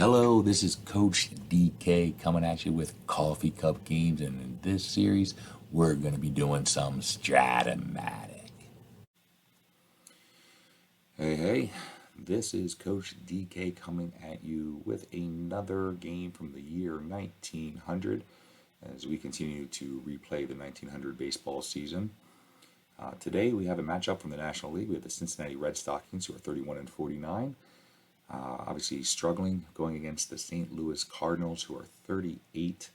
Hello, this is Coach DK coming at you with Coffee Cup Games, and in this series, we're going to be doing some Strat-O-Matic. Hey, this is Coach DK coming at you with another game from the year 1900 as we continue to replay the 1900 baseball season. Today, we have a matchup from the National League. We have the Cincinnati Red Stockings, who are 31-49. Obviously struggling going against the St. Louis Cardinals, who are 38-42.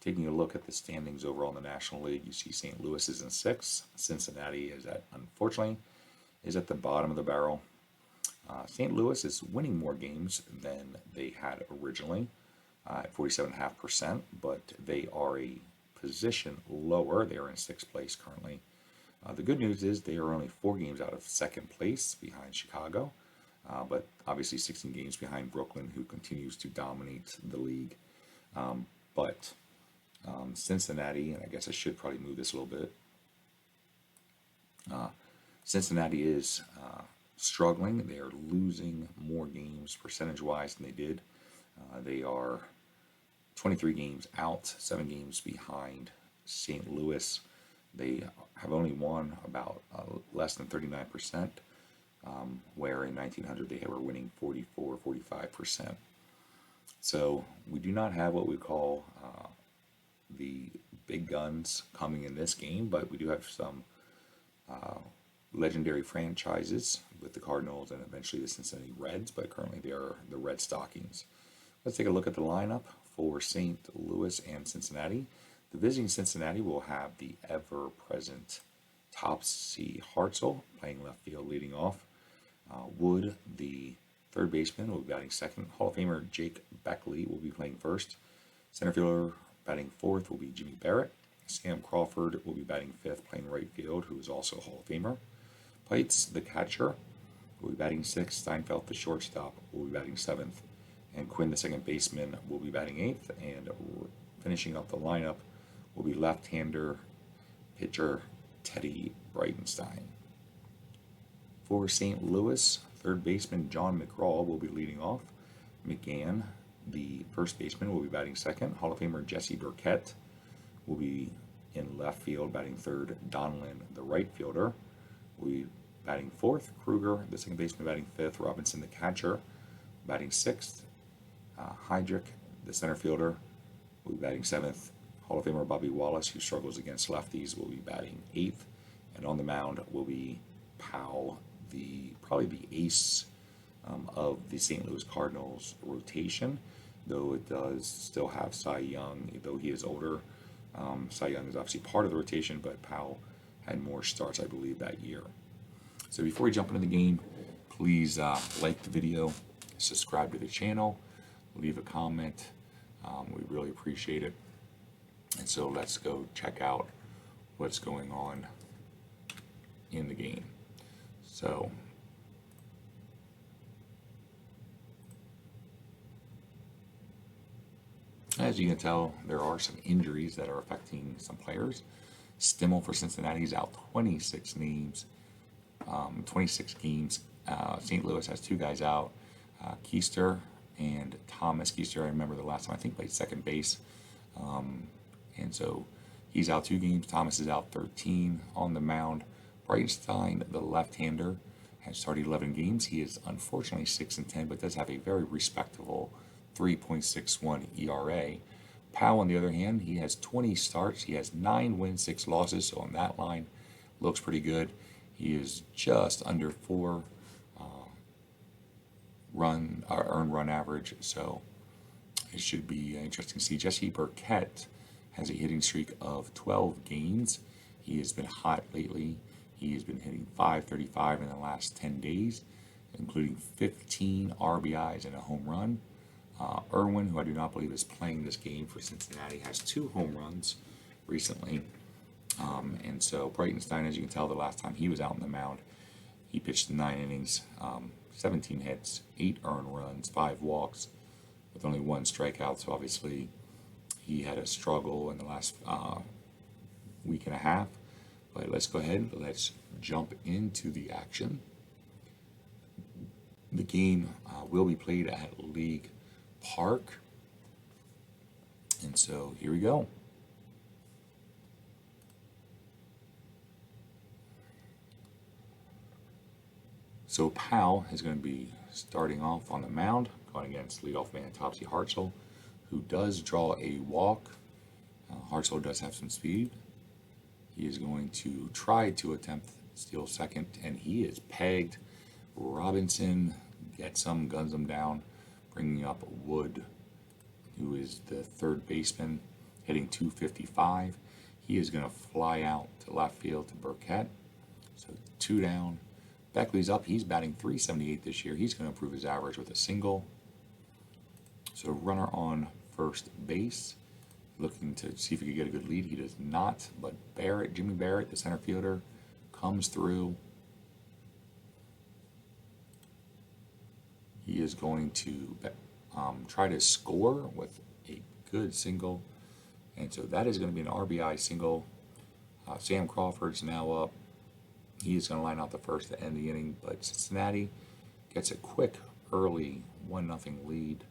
Taking a look at the standings overall in the National League, you see St. Louis is in 6th. Cincinnati unfortunately, is at the bottom of the barrel. St. Louis is winning more games than they had originally at 47.5%, but they are a position lower. They are in 6th place currently. The good news is they are only 4 games out of 2nd place behind Chicago, but obviously 16 games behind Brooklyn, who continues to dominate the league. But Cincinnati, and I guess I should probably move this a little bit, Cincinnati is struggling. They are losing more games percentage-wise than they did. They are 23 games out, 7 games behind St. Louis. They have only won about less than 39%, where in 1900 they were winning 44-45%. So we do not have what we call the big guns coming in this game, but we do have some legendary franchises with the Cardinals and eventually the Cincinnati Reds, but currently they are the Red Stockings. Let's take a look at the lineup for St. Louis and Cincinnati. The visiting Cincinnati will have the ever-present Topsy Hartzell playing left field, leading off. Wood, the third baseman, will be batting second. Hall of Famer Jake Beckley will be playing first. Center fielder batting fourth will be Jimmy Barrett. Sam Crawford will be batting fifth, playing right field, who is also a Hall of Famer. Pites, the catcher, will be batting sixth. Steinfeld, the shortstop, will be batting seventh. And Quinn, the second baseman, will be batting eighth. And finishing up the lineup will be left-hander pitcher Teddy Breitenstein. For St. Louis, third baseman John McGraw will be leading off. McGann, the first baseman, will be batting second. Hall of Famer Jesse Burkett will be in left field, batting third. Donlin, the right fielder, will be batting fourth. Kruger, the second baseman, batting fifth. Robinson, the catcher, batting sixth. Heydrich, the center fielder, will be batting seventh. Hall of Famer Bobby Wallace, who struggles against lefties, will be batting eighth. And on the mound will be Powell, probably the ace of the St. Louis Cardinals rotation, though it does still have Cy Young, though he is older. Cy Young is obviously part of the rotation, but Powell had more starts, I believe, that year. So before we jump into the game, please like the video, subscribe to the channel, leave a comment. We really appreciate it. And so let's go check out what's going on in the game. So as you can tell, there are some injuries that are affecting some players. Stimmel for Cincinnati is out 26 games. St. Louis has 2 guys out, Keister and Thomas. Keister, I remember the last time, I think, played second base. And so he's out 2 games. Thomas is out 13 on the mound. Breitenstein, the left-hander, has started 11 games. He is unfortunately 6-10, but does have a very respectable 3.61 ERA. Powell, on the other hand, he has 20 starts. He has 9 wins, 6 losses. So on that line, looks pretty good. He is just under 4 earned run average. So it should be interesting to see. Jesse Burkett has a hitting streak of 12 games. He has been hot lately. He has been hitting .535 in the last 10 days, including 15 RBIs and a home run. Irwin, who I do not believe is playing this game for Cincinnati, has 2 home runs recently. And so Breitenstein, as you can tell, the last time he was out on the mound, he pitched 9 innings, 17 hits, 8 earned runs, 5 walks, with only 1 strikeout. So obviously he had a struggle in the last week and a half. But let's go ahead, let's jump into the action. The game will be played at League Park. And so here we go. So Powell is going to be starting off on the mound, going against leadoff man Topsy Hartzell, who does draw a walk. Hartzell does have some speed. He is going to try to attempt steal second, and he is pegged. Robinson gets him, guns him down, bringing up Wood, who is the third baseman, hitting 255. He is going to fly out to left field to Burkett. So 2 down. Beckley's up. He's batting .378 this year. He's going to improve his average with a single. So runner on first base, looking to see if he could get a good lead. He does not, but Barrett, Jimmy Barrett, the center fielder, comes through. He is going to try to score with a good single. And so that is going to be an RBI single. Sam Crawford's now up. He is going to line out the first to end the inning, but Cincinnati gets a quick, early 1-0 lead,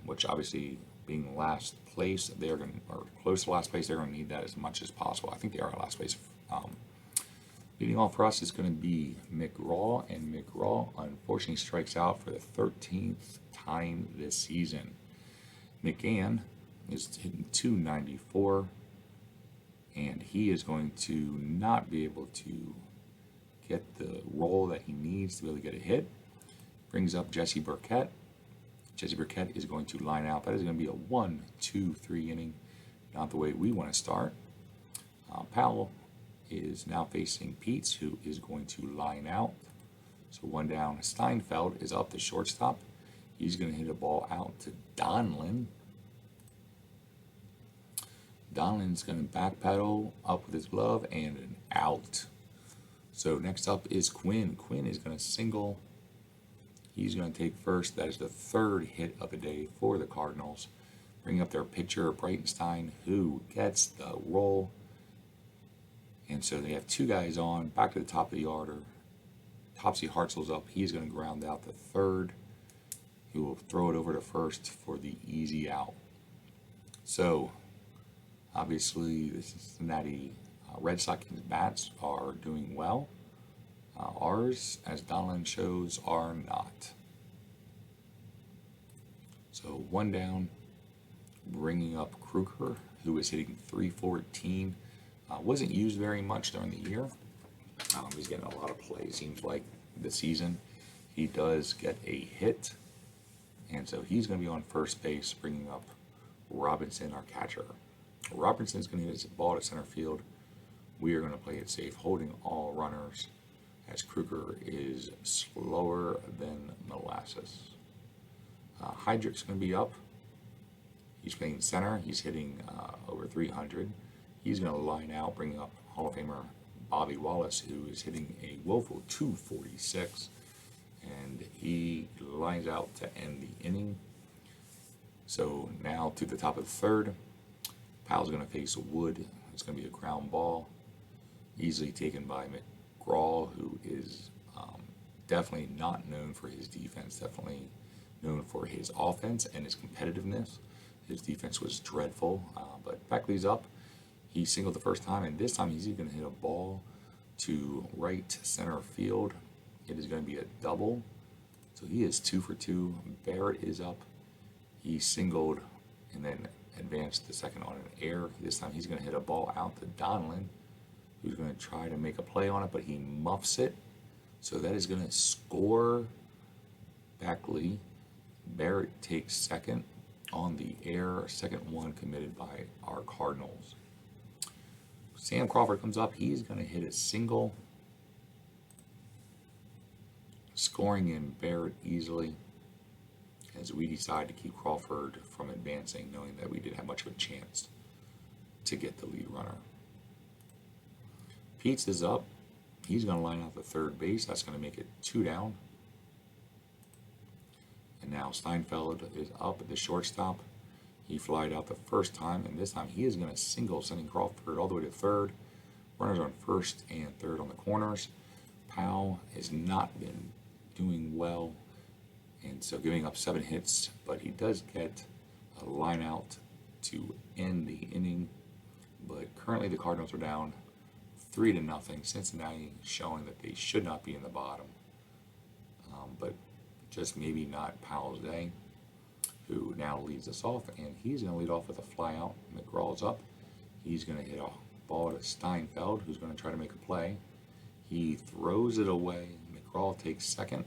which obviously being last place, they're going to, or close to last place, they're going to need that as much as possible. I think they are at last place. Leading off for us is going to be McGraw, and McGraw unfortunately strikes out for the 13th time this season. McGann is hitting .294. And he is going to not be able to get the roll that he needs to be able to get a hit. Brings up Jesse Burkett. Jesse Burkett is going to line out. That is going to be a 1-2-3 inning. Not the way we want to start. Powell is now facing Peets, who is going to line out. So 1 down. Steinfeld is up the shortstop. He's going to hit a ball out to Donlin. Donlin's going to backpedal up with his glove and an out. So next up is Quinn. Quinn is going to single. He's going to take first. That is the 3rd hit of the day for the Cardinals. Bring up their pitcher, Breitenstein, who gets the roll. And so they have 2 guys on. Back to the top of the order. Topsy Hartzell's up. He's going to ground out the 3rd. He will throw it over to first for the easy out. So obviously, the Cincinnati Red Stockings bats are doing well. Ours, as Donlin shows, are not. So 1 down, bringing up Kruger, who is hitting .314. Wasn't used very much during the year. He's getting a lot of play, seems like, this season. He does get a hit, and so he's going to be on first base, bringing up Robinson, our catcher. Robinson's going to hit his ball to center field. We are going to play it safe, holding all runners, as Kruger is slower than molasses. Heydrich's going to be up. He's playing center. He's hitting over .300. He's going to line out, bringing up Hall of Famer Bobby Wallace, who is hitting a woeful .246. And he lines out to end the inning. So now to the top of the 3rd. Powell's going to face Wood. It's going to be a ground ball, easily taken by McGraw, who is definitely not known for his defense, definitely known for his offense and his competitiveness. His defense was dreadful, but Beckley's up. He singled the first time, and this time he's even going to hit a ball to right center field. It is going to be a double. So he is 2 for 2. Baird is up. He singled and then advanced the second on an air. This time he's going to hit a ball out to Donlin, who's going to try to make a play on it, but he muffs it. So that is going to score Beckley. Barrett takes second on the air. Second one committed by our Cardinals. Sam Crawford comes up. He's going to hit a single, scoring in Baird easily, as we decide to keep Crawford from advancing, knowing that we didn't have much of a chance to get the lead runner. Peets is up. He's going to line out the 3rd base. That's going to make it 2 down. And now Steinfeld is up at the shortstop. He flied out the first time, and this time he is going to single, sending Crawford all the way to 3rd. Runners on 1st and 3rd on the corners. Powell has not been doing well, and so giving up 7 hits, but he does get a line out to end the inning. But currently the Cardinals are down 3-0. Cincinnati showing that they should not be in the bottom, but just maybe not Powell's day, who now leads us off, and he's going to lead off with a fly out. McGraw's up. He's going to hit a ball to Steinfeld, who's going to try to make a play. He throws it away. McGraw takes second,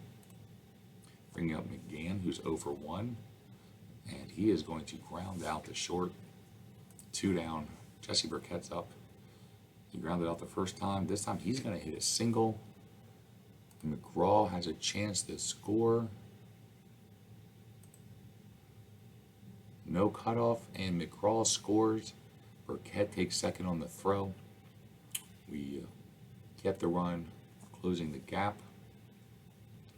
bringing up McGann, who's 0 for 1, and he is going to ground out to short. 2 down. Jesse Burkett's up. He grounded out the first time. This time he's going to hit a single. McGraw has a chance to score. No cutoff, and McGraw scores. Burkett takes second on the throw. We get the run, closing the gap.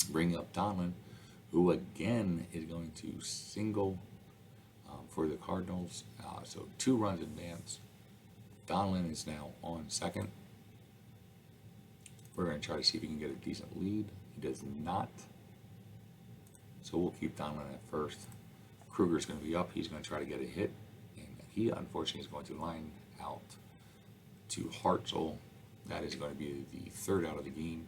Bringing up Donlin, who again is going to single for the Cardinals. So 2 runs advance. Donlin is now on second. We're going to try to see if he can get a decent lead. He does not. So we'll keep Donlin at first. Kruger's going to be up. He's going to try to get a hit. And he, unfortunately, is going to line out to Hartzell. That is going to be the 3rd out of the game.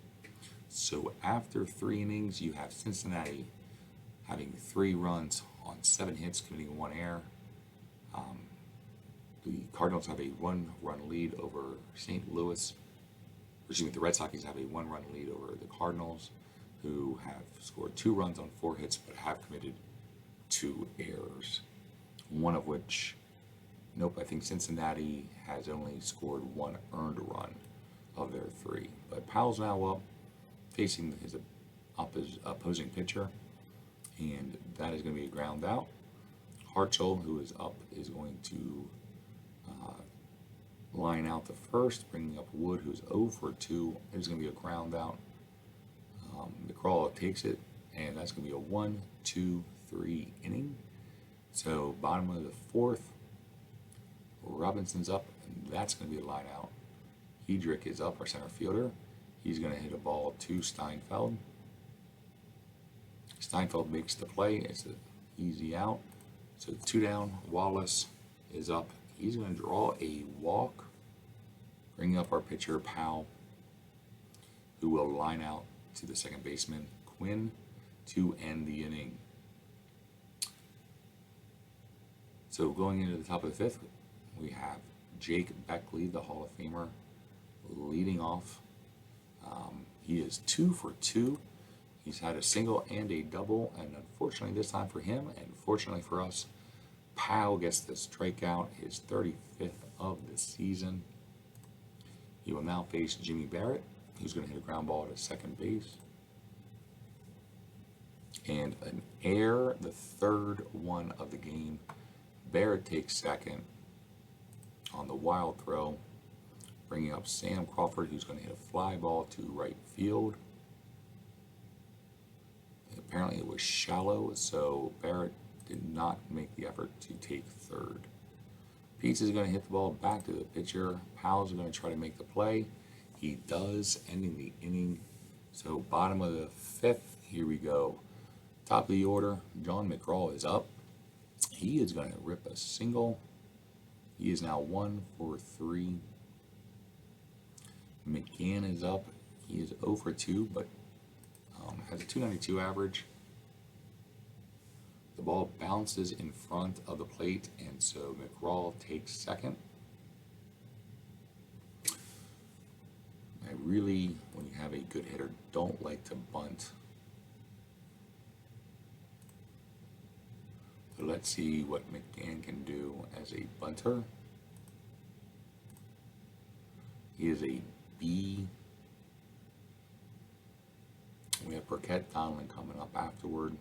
So after 3 innings, you have Cincinnati having 3 runs on 7 hits, committing 1 error. The Cardinals have a 1-run lead over St. Louis. The Red Sox have a 1-run lead over the Cardinals, who have scored 2 runs on 4 hits, but have committed 2 errors. One of which, I think Cincinnati has only scored 1 earned run of their 3. But Powell's now up, facing his opposing pitcher, and that is going to be a ground out. Hartzell, who is up, is going to line out the first, bringing up Wood, who's 0 for 2. There's going to be a ground out. McCraw takes it, and that's going to be a 1-2-3 inning. So bottom of the 4th, Robinson's up, and that's going to be a line out. Hedrick is up, our center fielder. He's going to hit a ball to Steinfeld. Steinfeld makes the play. It's an easy out. So 2 down. Wallace is up. He's going to draw a walk, bringing up our pitcher, Powell, who will line out to the second baseman, Quinn, to end the inning. So going into the top of the 5th, we have Jake Beckley, the Hall of Famer, leading off. He is 2 for 2. He's had a single and a double, and unfortunately this time for him, and fortunately for us, Powell gets the strikeout, his 35th of the season. He will now face Jimmy Barrett, who's going to hit a ground ball to second base. And an error, the 3rd one of the game. Baird takes second on the wild throw, bringing up Sam Crawford, who's going to hit a fly ball to right field. Apparently it was shallow, so Barrett did not make the effort to take 3rd. Peets is going to hit the ball back to the pitcher. Powell's going to try to make the play. He does, ending the inning. So bottom of the 5th, here we go. Top of the order, John McGraw is up. He is going to rip a single. He is now 1 for 3. McGann is up. He is 0 for 2, but has a 292 average. The ball bounces in front of the plate, and so McGraw takes second. I really, when you have a good hitter, don't like to bunt. So let's see what McGann can do as a bunter. He is a B. We have Burkett, Donlin coming up afterward.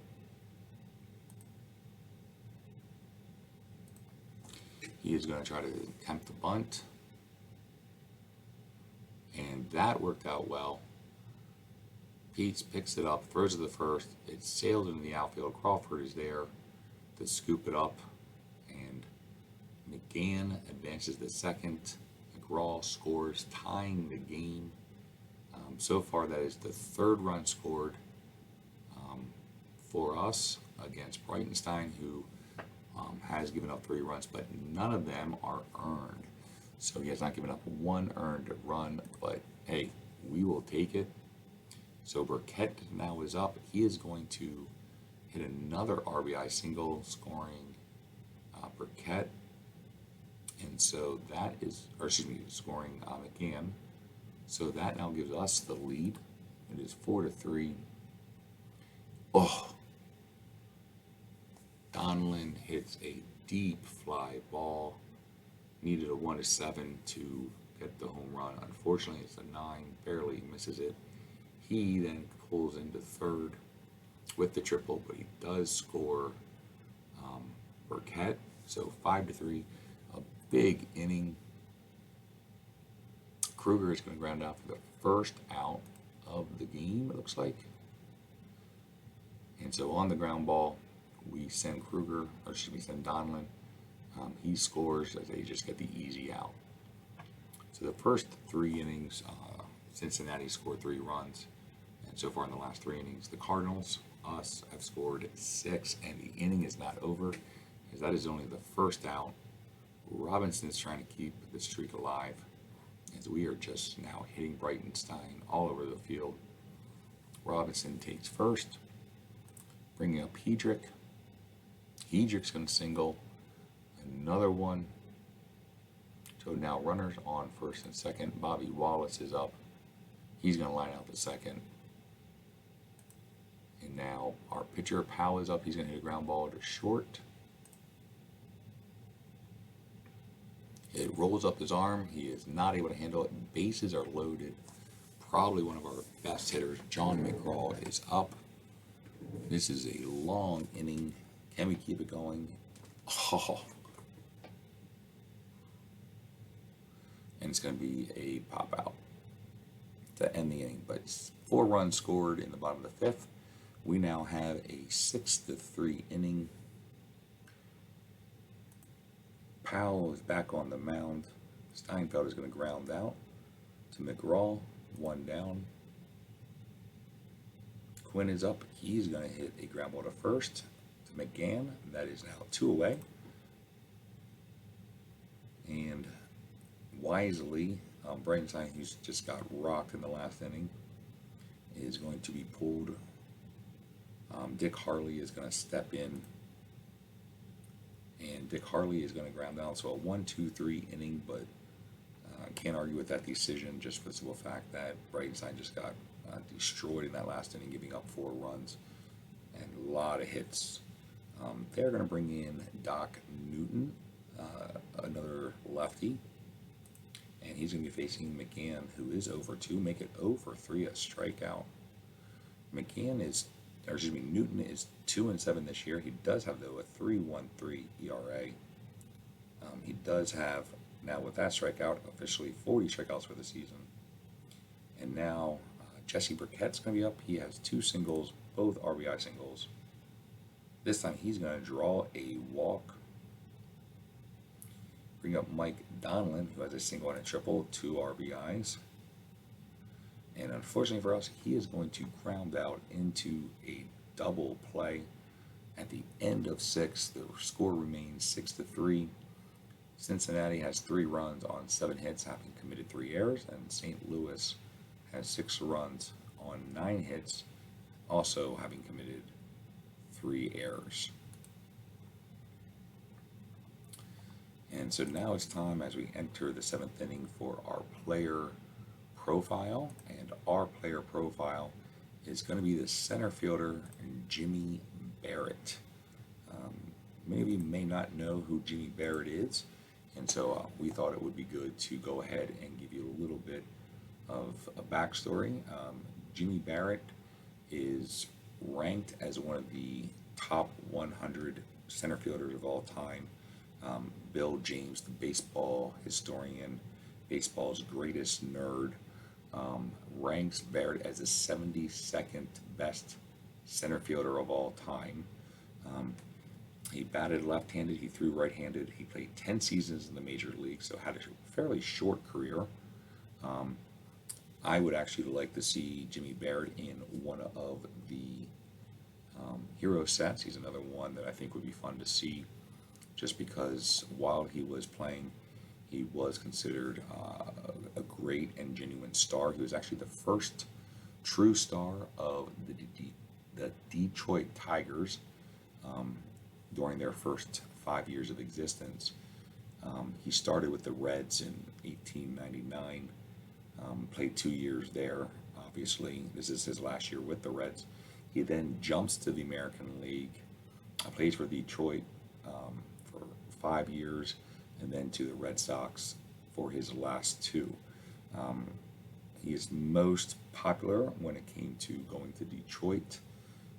He is going to try to attempt the bunt. And that worked out well. Peets picks it up, throws it to the first. It sails into the outfield. Crawford is there to scoop it up. And McGann advances to second. McGraw scores, tying the game. So far, that is the 3rd run scored for us against Breitenstein, who has given up 3 runs, but none of them are earned. So he has not given up 1 earned run, but hey, we will take it. So Burkett now is up. He is going to hit another RBI single, scoring Burkett. And so that is, or excuse me, scoring McGann. So that now gives us the lead. It is 4-3. Oh, Donlin hits a deep fly ball. Needed a 1-7 to get the home run. Unfortunately, it's a 9, barely misses it. He then pulls into third with the triple, but he does score Burkett. So 5-3, a big inning. Kruger is going to ground out for the first out of the game, it looks like. And so on the ground ball, we send send Donlin. He scores as they just get the easy out. So the first 3 innings, Cincinnati scored 3 runs. And so far in the last 3 innings, the Cardinals, us, have scored 6, and the inning is not over, as that is only the first out. Robinson's trying to keep the streak alive, as we are just now hitting Breitenstein all over the field. Robinson takes first, bringing up Hedrick. Hedrick's going to single. Another one. So now runners on first and second. Bobby Wallace is up. He's going to line out the second. And now our pitcher, Powell, is up. He's going to hit a ground ball to short. It rolls up his arm. He is not able to handle it. Bases are loaded. Probably one of our best hitters, John McGraw, is up. This is a long inning. Can we keep it going? Oh. And it's going to be a pop out to end the inning. But 4 runs scored in the bottom of the 5th. We now have a 6-3 inning. Powell is back on the mound. Steinfeld is going to ground out to McGraw. 1 down. Quinn is up. He's going to hit a ground ball to first to McGann. That is now 2 away. And wisely, Breitenstein, who's just got rocked in the last inning, is going to be pulled. Dick Harley is going to step in, and Dick Harley is going to ground out. So a 1-2-3 inning, but can't argue with that decision just for the simple fact that Breitenstein just got destroyed in that last inning, giving up 4 runs and a lot of hits. They're going to bring in Doc Newton, another lefty, and he's going to be facing McGann, who is over 2, make it 0-3, a strikeout. Newton is 2-7 this year. He does have, though, a 3.13 ERA. He does have, now with that strikeout, officially 40 strikeouts for the season. And now Jesse Burkett's going to be up. He has 2 singles, both RBI singles. This time he's going to draw a walk. Bring up Mike Donlin, who has a single and a triple, 2 RBIs. And unfortunately for us, he is going to ground out into a double play. At the end of 6, the score remains 6-3. Cincinnati has 3 runs on 7 hits, having committed 3 errors, and St. Louis has 6 runs on 9 hits, also having committed 3 errors. And so now it's time, as we enter the 7th inning, for our player profile. And our player profile is going to be the center fielder, Jimmy Barrett. Many of you may not know who Jimmy Barrett is, and so we thought it would be good to go ahead and give you a little bit of a backstory. Jimmy Barrett is ranked as one of the top 100 center fielders of all time. Bill James, the baseball historian, baseball's greatest nerd, ranks Baird as the 72nd best center fielder of all time. He batted left-handed, he threw right-handed, he played 10 seasons in the major league, so had a fairly short career. I would actually like to see Jimmy Baird in one of the Hero sets, he's another one that I think would be fun to see, just because while he was playing, he was considered a great and genuine star. He was actually the first true star of the Detroit Tigers during their first 5 years of existence. He started with the Reds in 1899, played 2 years there. Obviously, this is his last year with the Reds. He then jumps to the American League, plays for Detroit for 5 years, and then to the Red Sox for his last two. He is most popular when it came to going to Detroit,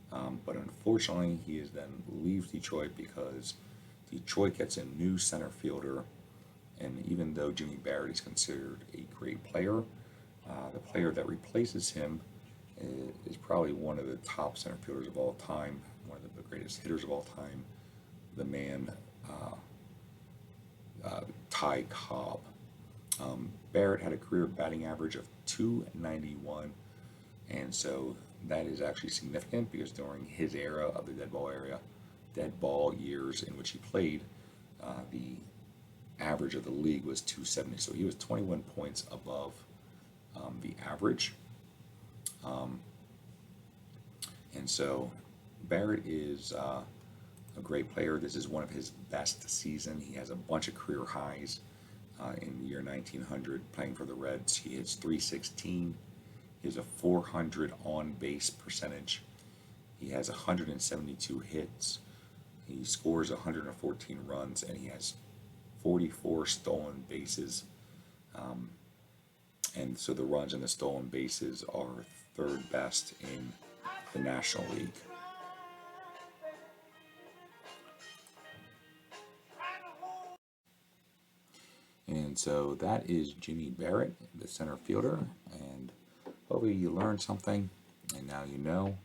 but unfortunately, he is then leaves Detroit because Detroit gets a new center fielder, and even though Jimmy Baird is considered a great player, the player that replaces him is probably one of the top center fielders of all time, one of the greatest hitters of all time, the man Ty Cobb. Barrett had a career batting average of .291, and so that is actually significant because during his era of the dead ball years in which he played, the average of the league was .270, so he was 21 points above the average. And so Barrett is a great player. This is one of his best seasons. He has a bunch of career highs in the year 1900 playing for the Reds. He hits .316. He has a .400 on-base percentage. He has 172 hits. He scores 114 runs, and he has 44 stolen bases. And so the runs and the stolen bases are third best in the National League. And so that is Jimmy Barrett, the center fielder, and hopefully you learned something, and now you know.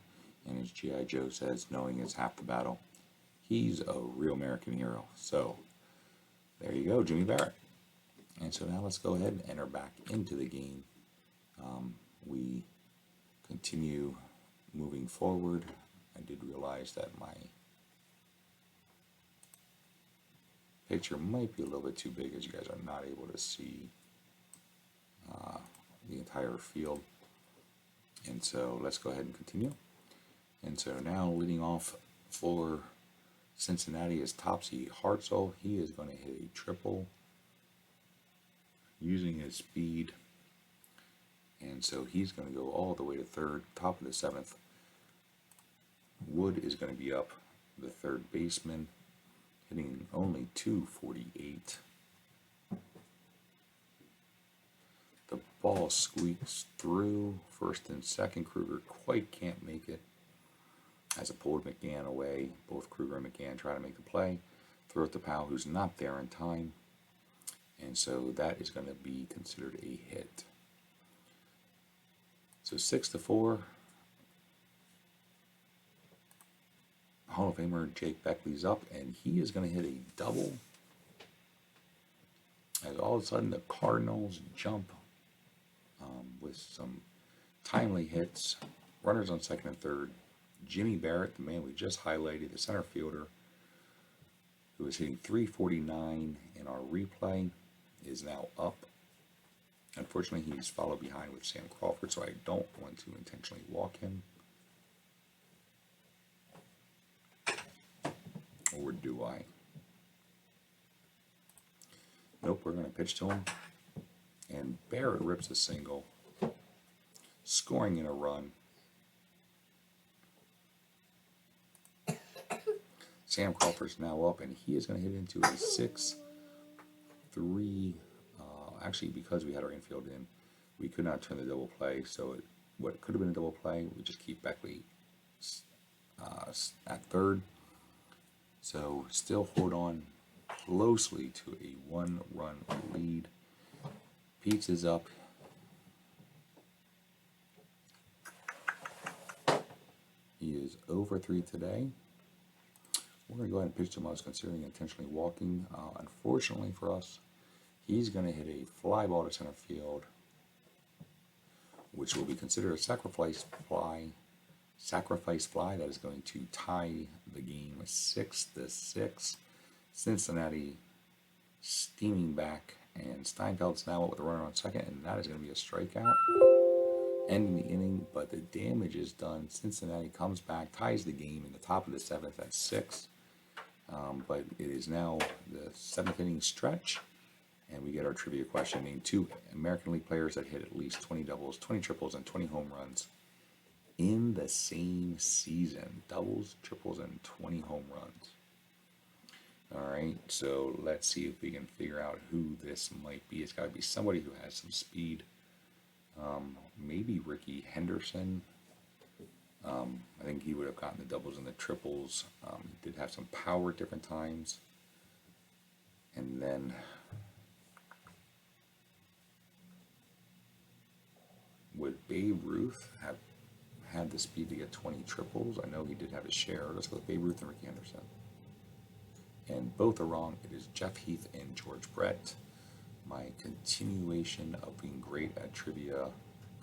And as G.I. Joe says, knowing is half the battle. He's a real American hero. So there you go, Jimmy Barrett. And so now let's go ahead and enter back into the game. We continue moving forward. I did realize that my picture might be a little bit too big, as you guys are not able to see the entire field. And so let's go ahead and continue. And so now leading off for Cincinnati is Topsy Hartzell. He is going to hit a triple using his speed. And so he's going to go all the way to third, top of the seventh. Wood is going to be up, the third baseman, hitting only .248. The ball squeaks through first and second. Kruger quite can't make it as it pulled McGann away. Both Kruger and McGann try to make the play. Throw it to Powell, who's not there in time. And so that is going to be considered a hit. So 6-4. Hall of Famer Jake Beckley's up, and he is going to hit a double. As all of a sudden the Cardinals jump with some timely hits. Runners on second and third. Jimmy Barrett, the man we just highlighted, the center fielder, who was hitting .349 in our replay, is now up. Unfortunately, he's followed behind with Sam Crawford, so I don't want to intentionally walk him. Or do I? Nope, we're going to pitch to him. And Barrett rips a single, scoring in a run. Sam Crawford's now up, and he is going to hit into a 6-3. Actually, because we had our infield in, we could not turn the double play. So what could have been a double play, we just keep Beckley at third. So still hold on closely to a 1-run lead. Peets is up. He is over 3 today. We're going to go ahead and pitch to him. I was considering intentionally walking. Unfortunately for us, he's going to hit a fly ball to center field, which will be considered a sacrifice fly. sacrifice fly that is going to tie the game 6-6. Cincinnati steaming back, and Steinfeld's now with a runner on second, and that is going to be a strikeout, ending the inning. But the damage is done. Cincinnati comes back, ties the game in the top of the 7th at 6. But it is now the 7th inning stretch, and we get our trivia question. Name 2 American League players that hit at least 20 doubles, 20 triples, and 20 home runs in the same season. Doubles, triples, and 20 home runs. All right, so let's see if we can figure out who this might be. It's got to be somebody who has some speed. Maybe Ricky Henderson. I think he would have gotten the doubles and the triples. He did have some power at different times. And then would Babe Ruth have had the speed to get 20 triples? I know he did have a share. Let's go with Babe Ruth and Ricky Henderson. And both are wrong. It is Jeff Heath and George Brett. My continuation of being great at trivia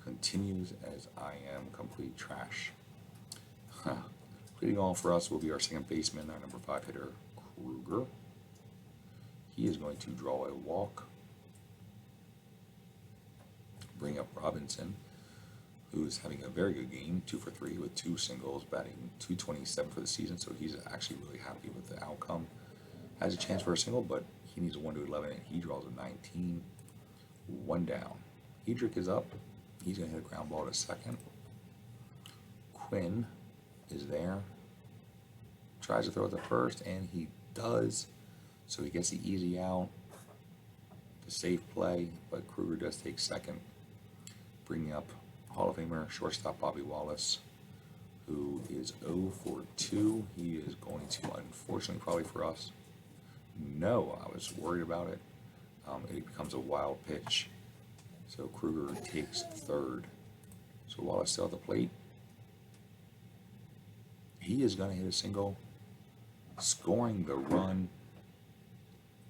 continues as I am complete trash. Leading all for us will be our second baseman, our number 5 hitter, Kruger. He is going to draw a walk, bring up Robinson, who is having a very good game, 2 for 3 with 2 singles, batting .227 for the season, so he's actually really happy with the outcome. Has a chance for a single, but he needs a 1-11, and he draws a 19. 1 down. Hedrick is up. He's going to hit a ground ball to second. Quinn is there. Tries to throw it to first, and he does. So he gets the easy out. The safe play, but Kruger does take second. Bringing up Hall of Famer shortstop Bobby Wallace, who is 0 for 2. He is going to, unfortunately, probably for us. No, I was worried about it. It becomes a wild pitch. So Kruger takes third. So Wallace still at the plate. He is going to hit a single, scoring the run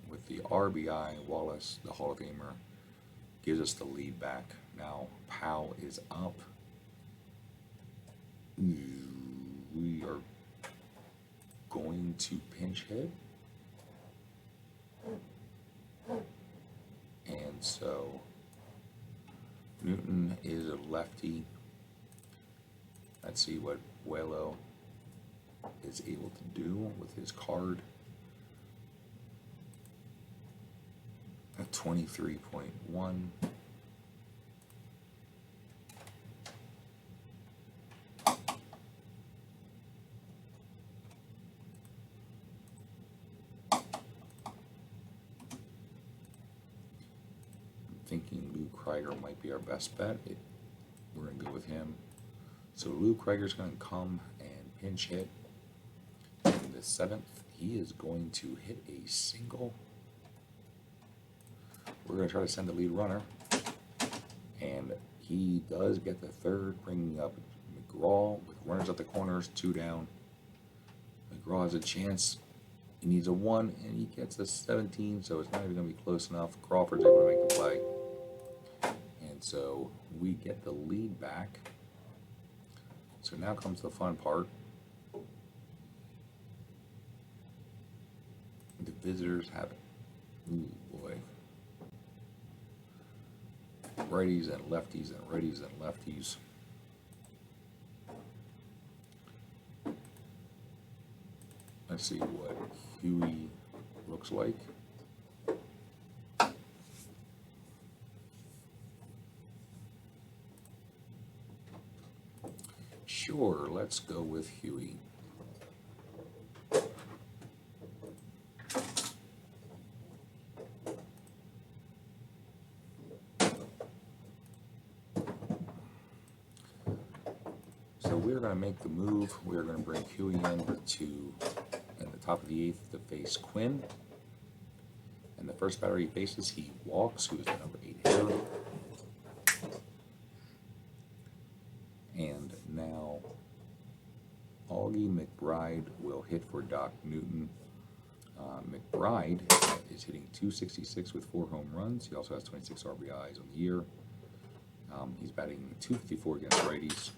with the RBI. Wallace, the Hall of Famer, gives us the lead back. Now Powell is up. We are going to pinch hit. And so Newton is a lefty. Let's see what Buelo is able to do with his card. At 23.1. Thinking Lou Krieger might be our best bet. We're going to go with him. So Lou Krieger's going to come and pinch hit in the 7th. He is going to hit a single. We're going to try to send the lead runner. And he does get the third, bringing up McGraw with runners at the corners, 2 down. McGraw has a chance. He needs a 1, and he gets a 17, so it's not even going to be close enough. Crawford's able to make the play. And so we get the lead back. So now comes the fun part. The visitors have, ooh boy, righties and lefties and righties and lefties. Let's see what Huey looks like. Sure, let's go with Huey. So we're going to make the move. We're going to bring Huey in to at the top of the 8th to face Quinn. And the first batter he faces, he walks, who is the number 8 hitter. And now Augie McBride will hit for Doc Newton. McBride is hitting .266 with 4 home runs. He also has 26 RBIs on the year. He's batting .254 against righties.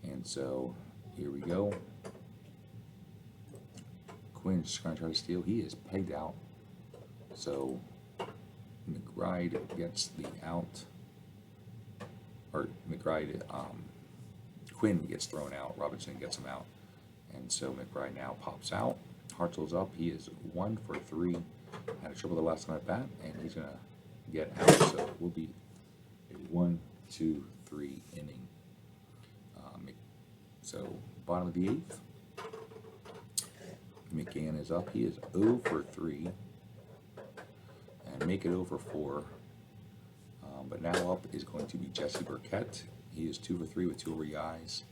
And And so here we go. Quinn's just going to try to steal. He is pegged out. So McBride gets the out. Or McBride, Quinn gets thrown out. Robinson gets him out. And so McBride now pops out. Hartzell's up. He is 1 for 3. Had a triple the last time at bat, and he's going to get out. So it will be a 1, 2, 3 inning. So bottom of the 8th. McGann is up. He is 0 for 3. And make it 0 for 4. But now up is going to be Jesse Burkett. He is 2 for 3 with 2 RBIs.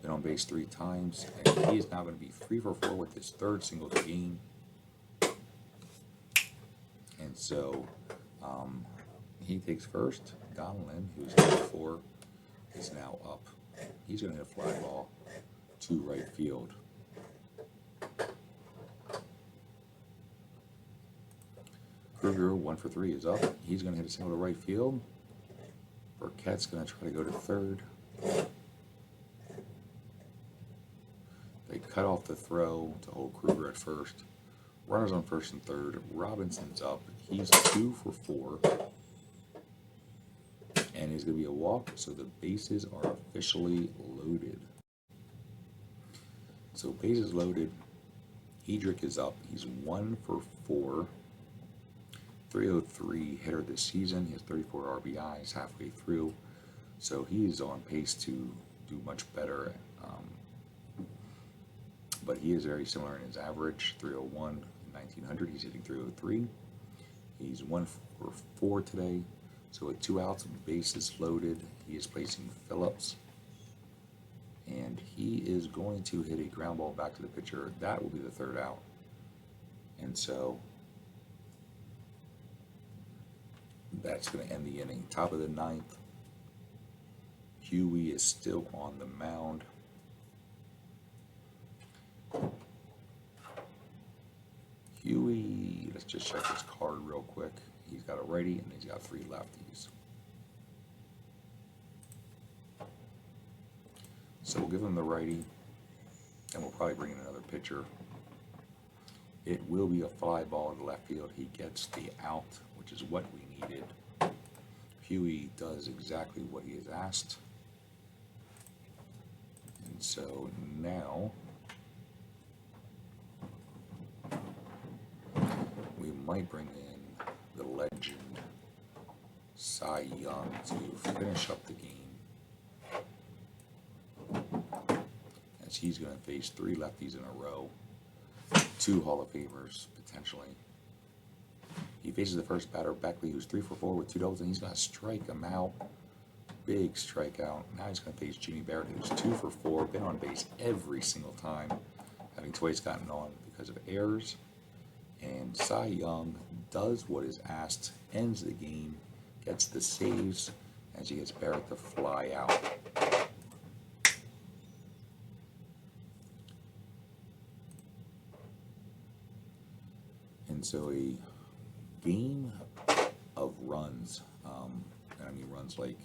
Been on base 3 times. And he is now going to be 3 for 4 with his 3rd single of the game. And so he takes first. Donlin, who's 2 for 4, is now up. He's going to hit a fly ball to right field. Kruger, 1 for 3, is up. He's going to hit a single to right field. Burkett's going to try to go to 3rd. They cut off the throw to hold Kruger at 1st. Runners on 1st and 3rd. Robinson's up. He's 2 for 4. And it's going to be a walk, so the bases are officially loaded. So bases loaded. Hedrick is up. He's 1 for 4. 303 hitter this season. He has 34 RBIs halfway through. So he's on pace to do much better. But he is very similar in his average. 301, 1900. He's hitting 303. He's 1 for 4 today. So with 2 outs, bases loaded, he is placing Phillips. And he is going to hit a ground ball back to the pitcher. That will be the 3rd out. And so that's going to end the inning. Top of the 9th. Huey is still on the mound. Huey, let's just check his card real quick. He's got a righty and he's got 3 lefties. So we'll give him the righty, and we'll probably bring in another pitcher. It will be a fly ball in the left field. He gets the out, which is what we needed. Huey does exactly what he has asked. And so now we might bring in the legend Cy Young to finish up the game, as he's going to face 3 lefties in a row, 2 Hall of Famers potentially. He faces the first batter, Beckley, who's 3 for 4 with 2 doubles, and he's going to strike him out. Big strikeout. Now he's going to face Jimmy Baird, who's 2 for 4, been on base every single time, having twice gotten on because of errors. And Cy Young does what is asked, ends the game, gets the saves, as he gets Barrett to fly out. And so a game of runs, and I mean runs like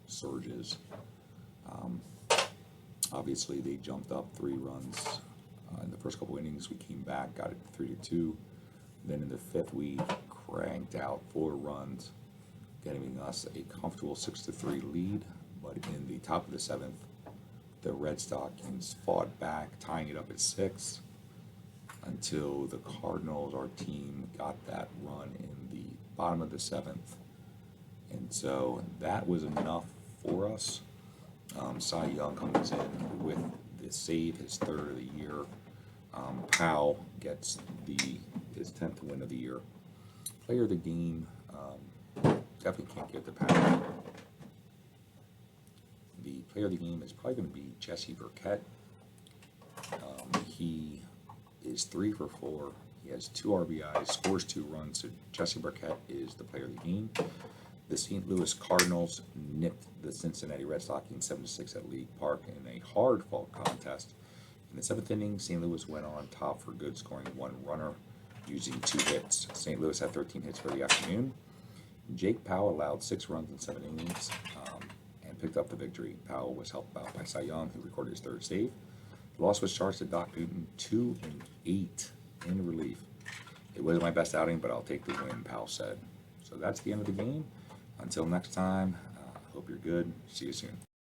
surges. Obviously, they jumped up 3 runs in the first couple innings. We came back, got it 3-2. Then in the 5th, we cranked out 4 runs, getting us a comfortable 6-3 lead. But in the top of the 7th, the Red Stockings fought back, tying it up at 6, until the Cardinals, our team, got that run in the bottom of the 7th. And so that was enough for us. Cy Young comes in with the save, his 3rd of the year. Powell gets his 10th win of the year. Player of the game, definitely can't give to Powell. The player of the game is probably going to be Jesse Burkett. He is 3 for 4. He has 2 RBIs, scores 2 runs. So Jesse Burkett is the player of the game. The St. Louis Cardinals nipped the Cincinnati Red Stockings 7-6 at League Park in a hard-fought contest. In the 7th inning, St. Louis went on top for good, scoring 1 runner using 2 hits. St. Louis had 13 hits for the afternoon. Jake Powell allowed 6 runs in 7 innings, and and picked up the victory. Powell was helped out by Cy Young, who recorded his 3rd save. The loss was charged to Doc Newton, 2 and 8 in relief. It wasn't my best outing, but I'll take the win, Powell said. So that's the end of the game. Until next time, hope you're good. See you soon.